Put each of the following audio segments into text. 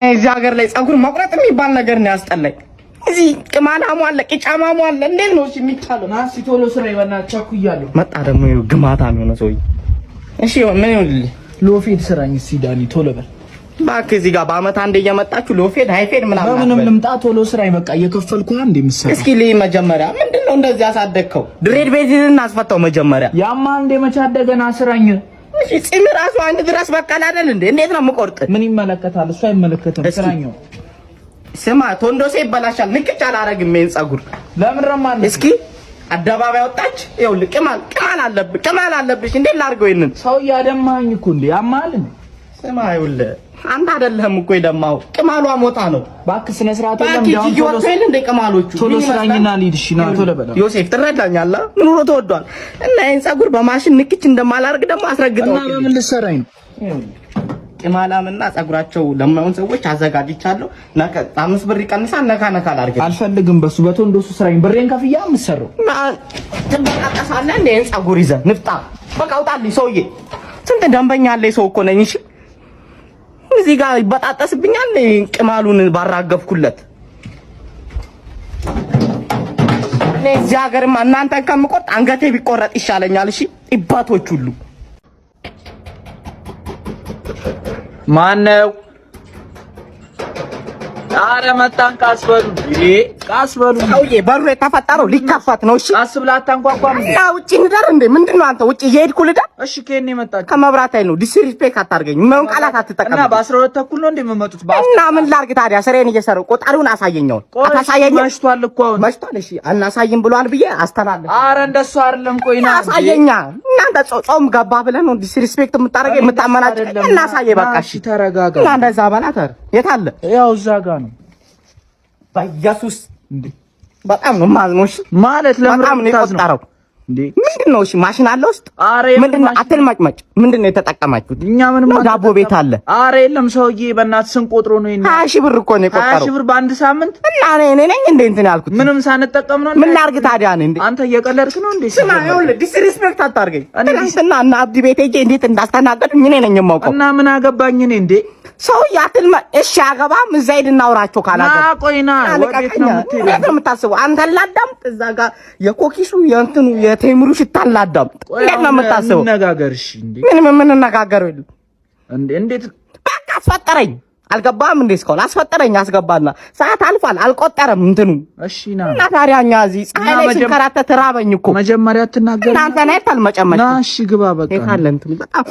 እዚህ ሀገር ላይ ጸጉር መቁረጥ የሚባል ነገር ነው ያስጠላኝ። እዚህ ቅማላሙ አለ ቅጫማሙ አለ እንዴት ነው እሺ የሚቻለው? ናሲ ቶሎ ስራ ይበና ቸኩያለሁ። መጣ ደግሞ ግማታም የሆነ ሰውዬ። እሺ ምን ይሁንልህ? ሎፌድ ስራኝ እስኪ ዳኒ ቶሎ በል እባክህ። እዚህ ጋር በአመት አንዴ እየመጣችሁ ሎፌድ ሃይፌድ ምናምን በምንም ልምጣ ቶሎ ስራኝ በቃ እየከፈልኩህ አንዴ ምሰራ። እስኪ ልይ መጀመሪያ ምንድነው እንደዚህ ያሳደግከው? ድሬድ ቤዝን አስፈታው መጀመሪያ። ያማ አንዴ መቻደገና ስራኝ። እሺ ጺም ራሱ አንድ ድረስ በቃል አይደል እንዴ? እንዴት ነው የምቆርጥ? ምን ይመለከታል? እሱ አይመለከትም ስራኛው። ስማ ቶንዶሴ ይበላሻል። ንክች አላረግም ይሄን ጸጉር ለምን ረማን? እስኪ አደባባይ ወጣች። ይኸውልህ ቅማል አለብሽ። እንዴት ላድርገው ይሄንን? ሰው ያደማኝ እኮ እንዴ ያማል። ስማ ይኸውልህ አንተ አይደለህም እኮ የደማው ቅማሏ ሞታ ነው። እባክህ ስነ ስርዓት የለም። ዳውን ቶሎ ሰይል እንደ ቅማሎቹ ቶሎ ስራኝና ልሂድሽ ና ቶሎ በላ። ዮሴፍ ትረዳኛለህ? ምን ሆኖ ተወዷል። እና ይሄን ጸጉር በማሽን ንክች እንደማላርግ ደግሞ አስረግጠው። እና በምን ልትሰራኝ ነው? ቅማላምና ጸጉራቸው ለማይሆን ሰዎች አዘጋጅቻለሁ። ነካ 5 ብር ይቀንሳል። ነካ ላርግ። አልፈልግም። በሱ በቶንዶሱ ስራኝ ብሬን ከፍያ ምሰረው ትበቃቀሳለህ እንደ ይሄን ጸጉር ይዘህ ንፍጣ በቃ ውጣልኝ። ሰውዬ ስንት ደንበኛ አለ ሰው እኮ ነኝ። እሺ እዚህ ጋር ይበጣጠስብኛል። ቅማሉን ባራገፍኩለት እኔ እዚህ ሀገርማ እናንተን ከምቆርጥ አንገቴ ቢቆረጥ ይሻለኛል። እሺ ኢባቶች ሁሉ ማነው? አረ መጣን። ቃስበሉ ሰውዬ በሩ የተፈጠረው ሊከፈት ነው። እሺ ቃስ ብላ አታንኳኳም እና ውጪ እንደር እንዴ ምንድነው? አንተ ውጪ እየሄድኩ ልደር። እሺ ከኔ መጣች ከመብራት ላይ ነው። ዲስሪስፔክት አታርገኝ። ምን ቃላት አትጠቀም እና በ12 ተኩል ነው እንደምመጡት እና ምን ላርግ ታዲያ? ስሬን እየሰራው ቆጣሪውን አሳየኛው አታሳየኝ። መሽቷል እኮ አሁን መሽቷል። እሺ አናሳይም ብሏል ብዬ አስተላልፍ። አረ እንደሱ አይደለም። ቆይና አሳየኛ። እናንተ ጾም ገባ ብለህ ነው ዲስሪስፔክት የምታረገኝ የምታመናጭ። እናሳየ በቃ። እሺ ተረጋጋ። እና እንደዛ በላተር የት አለ? ያው እዛ ጋር ነው። በኢየሱስ እንዴ በጣም ነው ማዝኖሽ ማለት ለምን ነው የቆጠረው እንዴ? ምንድነው? እሺ ማሽን አለ ውስጥ? አረ ምንድነው? አትልማጭማጭ። ምንድነው የተጠቀማችሁት? እኛ ምንም ዳቦ ቤት አለ። አረ የለም ሰውዬ በእናትህ ስንቆጥሮ ነው ይሄን 20 ሺህ ብር እኮ ነው የቆጠረው። 20 ሺህ ብር በአንድ ሳምንት እና እኔ ነኝ እንዴ እንትን ያልኩት? ምንም ሳንጠቀም ነው። ምን ላርግ ታዲያ? እኔ እንዴ አንተ እየቀለድክ ነው እንዴ? ስማ ይኸውልህ ዲስሪስፔክት አታርገኝ። ትናንትና እና አብዲ ቤት ሄጄ እንዴት እንዳስተናገዱኝ እኔ ነኝ የማውቀው። እና ምን አገባኝ እኔ እንዴ? ሰው ያትልማ እሺ አገባም እዛ ሄድ እናውራቸው ካላገባ ና ቆይና ወዴት ነው የምታስበው? አንተ ላዳምጥ እዛ ጋር የኮኪሱ የእንትኑ የቴምሩ ሽታ ላዳምጥ። እንዴት ነው የምታስበው? ነጋገር እሺ እንዴ ምን ነጋገረው እንዴ? እንዴት በቃ አስፈጠረኝ። አልገባም እንዴ? እስካሁን አስፈጠረኝ። አስገባና ሰዓት አልፏል አልቆጠረም እንትኑ። እሺ ና እና ታዲያ እኛ እዚህ ፀሐይ ላይ ስንከራተት ተራበኝ እኮ። መጀመሪያ አትናገር እናንተ ላይ ታልመጨመጭ ና። እሺ ግባ በቃ ይካለ እንትኑ በጣም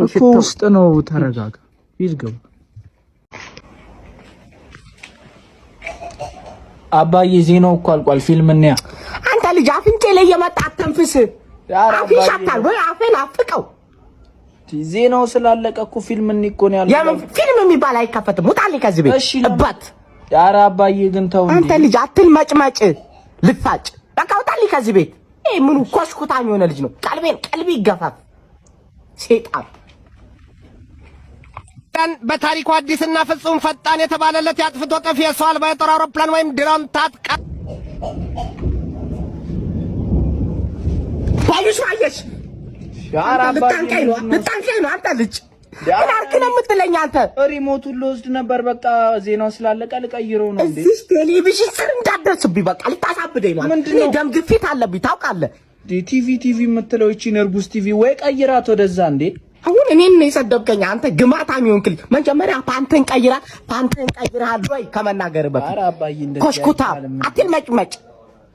እኮ ውስጥ ነው። ተረጋጋ ይዝገቡ። አባዬ ዜናው እኮ አልቋል። ፊልም እንያ። አንተ ልጅ አፍንጬ ላይ የመጣ አተንፍስ። አፍንጫታል ወይ አፈን አፍቀው። ዜናው ስላለቀ እኮ ፊልም እኮ ነው ያለው። ያምን ፊልም የሚባል አይከፈትም። ውጣልኝ ከዚህ ቤት እባት። ኧረ አባዬ ግን ተው። አንተ ልጅ አትልመጭመጭ ልፋጭ። በቃ ውጣልኝ ከዚህ ቤት። ይሄ ምኑ ኮሽኩታም የሆነ ልጅ ነው። ቀልቢ ይገፋፍ ሴጣን። በታሪኩ አዲስና ፍጹም ፈጣን የተባለለት ያጥፍቶ ጠፊ የሰው አልባ የጦር አውሮፕላን ወይም ድሮን ታጥቃ ባሉሽ አየሽ። ልታንቀኝ ነው አንተ ልጅ። እናርክ ነው የምትለኝ አንተ? ሪሞቱን ልወስድ ነበር። በቃ ዜናው ስላለቀ ልቀይረው ነው እንዴ? እዚህ ቴሌቪዥን ስር እንዳትደርስብኝ በቃ ልታሳብደኝ ነው። እኔ ደም ግፊት አለብኝ ታውቃለህ። ቲቪ የምትለው እቺ ነርቡስ ቲቪ ወይ ቀይራት ወደዛ እንዴ። አሁን እኔን ነው የሰደብከኝ አንተ ግማታም ይሆንክል። መጀመሪያ ፓንተን ቀይራል ወይ ከመናገር በፊት። ኧረ አባዬ እንደዚህ ኮሽኩታ አትልመጭመጭ።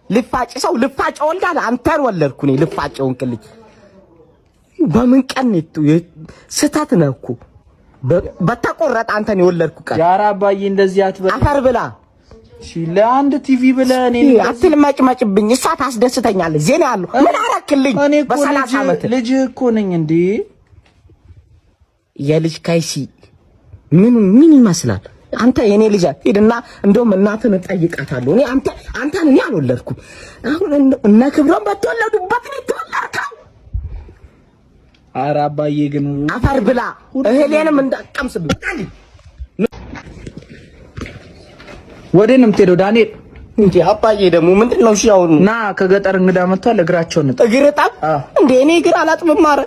ልፋጭ ሰው ልፋጭ ወልዳል። አንተን ወለድኩ እኔ ልፋጭ ይሆንክል። በምን ቀን ስህተት ነው እኮ በተቆረጠ አንተን የወለድኩ ቀን። ኧረ አባዬ እንደዚህ አትበል። አፈር ብላ እሺ። ለአንድ ቲቪ ብለህ እኔ አትልመጭመጭብኝ። እሷ ታስደስተኛለች። ዜና ያለው ምን አረክልኝ? በ30 ዓመት ልጅ እኮ ነኝ እንዴ? የልጅ ካይሲ ምን ይመስላል? አንተ የኔ ልጅ ሄድና እንደውም እናትን ጠይቃታለሁ። እኔ አንተን እኔ አልወለድኩም። አሁን እነ ክብሮም በተወለዱበት ነው ተወለድከው። ኧረ አባዬ ግን አፈር ብላ እህሌንም እንዳቀምስብኝ። ወዴት ነው የምትሄደው ዳንኤል? እንዴ አባዬ ደግሞ ምንድነው? እሺ አሁን ና ከገጠር እንግዳ መጥቷል። እግራቸውን እግር ጣብ እንዴ? እኔ እግር አላጥብም። ማረ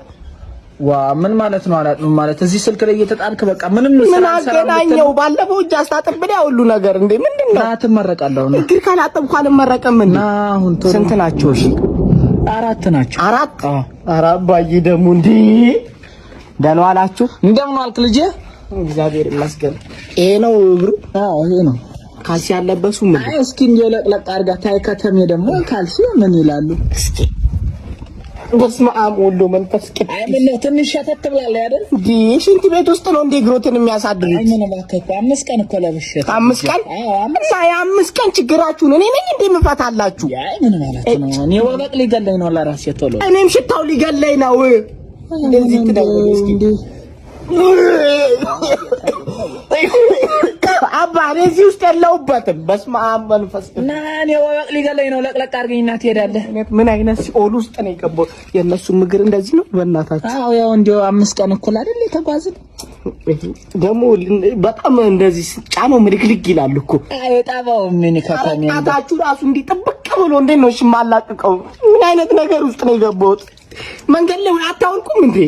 ምን ማለት ነው? አላጥም ማለት እዚህ ስልክ ላይ እየተጣልክ በቃ ምንም ምን አገናኘው? ባለፈው እጅ አስታጥብኝ ሁሉ ነገር እንዴ ምንድነው? ና ትመረቃለሁ ነው እግር ካላጠብኩ አልመረቅም። ምን አሁን ስንት ናቸው? እሺ 4 ናቸው። 4 ኧረ አባዬ ደግሞ እንዴ ደህና ዋላችሁ? እንደምን ዋልክ ልጄ? እግዚአብሔር ይመስገን። ይሄ ነው እግሩ? አዎ ይሄ ነው። ካልሲ ያለበሱ ምን? አይ እስኪ እንደው ለቅለቅ አድርጋ ታይ ከተሜ ደግሞ ካልሲ ምን ይላሉ? እስኪ በስመ አብ ወልድ መንፈስ ቅዱስ። አይ ምን ነው ትንሽ ሸተት ብላለህ አይደል? ሽንት ቤት ውስጥ ነው እንደ እግሮትን የሚያሳድሩት። አይ ምን እባክህ 5 ቀን እኮ ለብሼት 5 ቀን? አዎ 5 ቀን ችግራችሁን እኔ ነኝ እንዴ የምፈታላችሁ? አይ ምን ማለት ነው? እኔ ወበቅ ሊገለኝ ነው ለራሴ ቶሎ። እኔም ሽታው ሊገለኝ ነው። እንደዚህ ትደውል እስኪ አባ እዚህ ውስጥ የለውበትም። በስመ አብ መንፈስ እና እኔ ወበቅ ሊገለኝ ነው። ለቅለቅ አድርገኝና ትሄዳለህ። ምን አይነት ሲኦል ውስጥ ነው የገባው? የእነሱ ምግር እንደዚህ ነው በእናታችሁ። አዎ ያው እንደው 5 ቀን እኮ አይደል የተጓዝን። ደግሞ በጣም እንደዚህ ጫማው ምልክልክ ይላል እኮ። አይ ጣባው ምን ከተሜ ታታችሁ ራሱ እንዲህ ጥብቅ ብሎ እንዴት ነው እሺ የማላቅቀው? ምን አይነት ነገር ውስጥ ነው የገባው? መንገድ ላይ አታውልቁም እንዴ?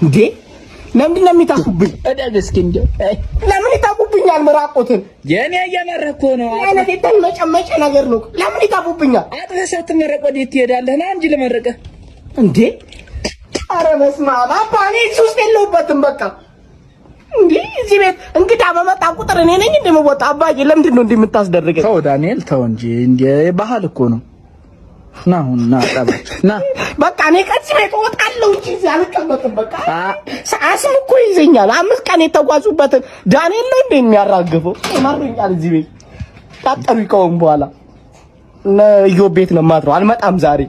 እንዴ ለምንድን ነው የሚታኩብኝ? እስኪ እንደው ለምን ይታኩብኛል? ምራቆትን የኔ እየመረቅኩ ነው። አይነት የተመጨመጨ ነገር ነው። ለምን ይታኩብኛል? አጥበህ ሳትመረቅ ወዴት ትሄዳለህ? ና እንጂ ልመርቅህ እንዴ። ኧረ በስመ አብ አባ እኔ እዚህ ውስጥ የለሁበትም። በቃ እንዴ እዚህ ቤት እንግዳ በመጣ ቁጥር እኔ ነኝ እንደምወጣ። አባዬ ለምንድን ነው እንደምታስደርገኝ? ተው ዳንኤል ተው እንጂ እንዴ ባህል እኮ ነው። ና አሁን ና ጠባች ና በቃ እኔ ከዚህ ቤት እወጣለሁ እንጂ እዚህ አልቀመጥም። በቃ አስም እኮ ይዘኛል። 5 ቀን የተጓዙበትን ዳንኤል ነው እንዴ የሚያራግፈው? ማሩኛል እዚህ ቤት ታጠሩ ይቀውም በኋላ እነ ኢዮብ ቤት ነው የማድረው። አልመጣም ዛሬ